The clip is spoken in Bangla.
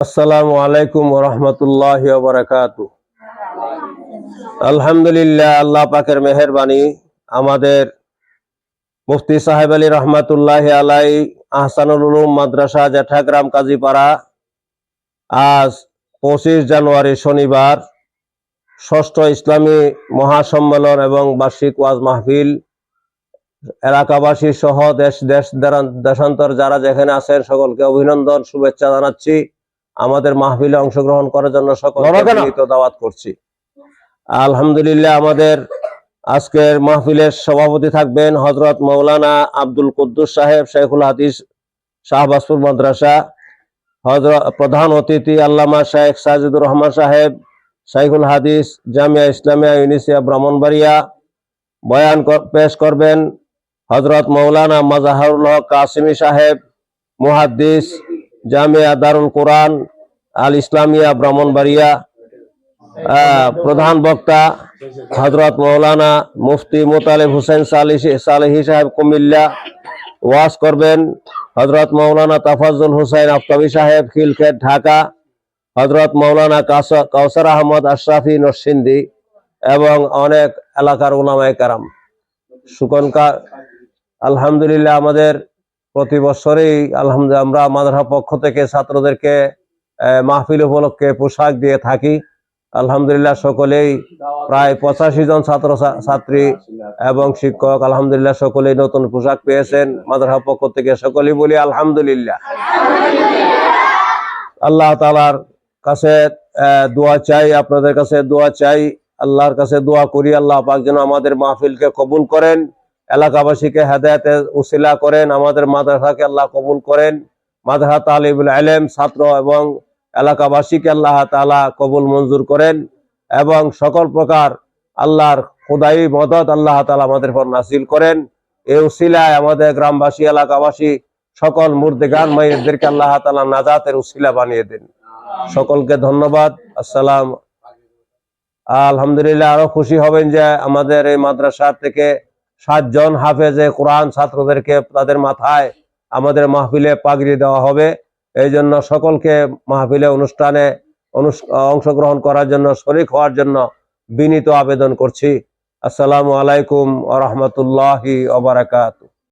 আসসালামু আলাইকুম ওয়া রাহমাতুল্লাহি ওয়া বারাকাতুহু। আলহামদুলিল্লাহ, আল্লাহ পাকের মেহেরবানি। আমাদের মুফতি সাহেব আলী রহমাতুল্লাহি আলাই আহসানুল উলুম মাদ্রাসা জেঠাগ্রাম কাজীপাড়া আজ 25 জানুয়ারি শনিবার ষষ্ঠ ইসলামী মহাসম্মেলন এবং বার্ষিক ওয়াজ মাহফিল এলাকাবাসী সহ দেশান্তর যারা যেখানে আছেন সকলকে অভিনন্দন শুভেচ্ছা জানাচ্ছি। আমাদের মাহফিলে অংশগ্রহণ করার জন্য সকলকে বিনীত দাওয়াত করছি। আলহামদুলিল্লাহ, আমাদের আজকের মাহফিলের সভাপতি থাকবেন হযরত মাওলানা আব্দুল কুদ্দুস সাহেব, শেখুল হাদিস শাহবাজপুর মাদ্রাসা। প্রধান অতিথি আল্লামা শেখ সাজিদুর রহমান সাহেব, শেখুল হাদিস জামিয়া ইসলামিয়া ইউনিসিয়া ব্রাহ্মণবাড়িয়া। বয়ান পেশ করবেন হযরত মাওলানা মাজাহারুল হক কাসিমি সাহেব, মুহাদ্দিস জামিয়া দারুল কোরআন আল ইসলামিয়া ব্রাহ্মণবাড়িয়া। প্রধান বক্তা হযরত মাওলানা মুফতি মুতালিব হোসেন সালেহি সাহেব কুমিল্লা। ওয়াজ করবেন হযরত মাওলানা তাফাজ্জুল হোসেন আফতাবী সাহেব খিলক্ষেত ঢাকা, হযরত মাওলানা কাউসার আহমদ আশরাফি নরসিংদী এবং অনেক এলাকার উলামায়ে কেরাম। সুকনকা আলহামদুলিল্লাহ, আমাদের প্রতি বছরই আলহামদুলিল্লাহ আমরা মাদ্রাসা পক্ষ থেকে ছাত্রদেরকে মাহফিল উপলক্ষে পোশাক দিয়ে থাকি। আলহামদুলিল্লাহ, সকলেই প্রায় 85 জন ছাত্র ছাত্রী এবং শিক্ষক আলহামদুলিল্লাহ সকলেই নতুন পোশাক পেয়েছেন মাদ্রাসা পক্ষ থেকে। সকলেই বলি আলহামদুলিল্লাহ। আল্লাহ তাআলার কাছে দোয়া চাই, আপনাদের কাছে দোয়া চাই, আল্লাহর কাছে দোয়া করি আল্লাহ পাক যেন আমাদের মাহফিলকে কবুল করেন, এলাকাবাসীকে হেদায়েতের উসিলা করেন, আমাদের মাদ্রাসাকে আল্লাহ কবুল করেন, মাদ্রাসা তালিবুল ইলম ছাত্র এবং এলাকাবাসীকে আল্লাহ তাআলা কবুল মঞ্জুর করেন এবং সকল প্রকার আল্লাহর খুদাই মদদ আল্লাহ তাআলা আমাদের উপর নাযিল করেন। এই উসিলায় আমাদের গ্রামবাসী এলাকাবাসী সকল মুর্দেগান মাইয়িতদেরকে আল্লাহ তাআলা নাজাতের উসিলা বানিয়ে দেন। সকলকে ধন্যবাদ। আসসালাম। আলহামদুলিল্লাহ, আরো খুশি হবেন যে আমাদের এই মাদ্রাসা থেকে 7 জন হাফেজে কোরআন ছাত্রদেরকে তাদের মাথায় আমাদের মাহফিলে পাগড়ি দেওয়া হবে। এই জন্য সকলকে মাহফিলে অনুষ্ঠানে অংশগ্রহণ করার জন্য, শরীক হওয়ার জন্য বিনীত আবেদন করছি। আসসালামু আলাইকুম ওয়া রাহমাতুল্লাহি ওয়া বারাকাতুহু।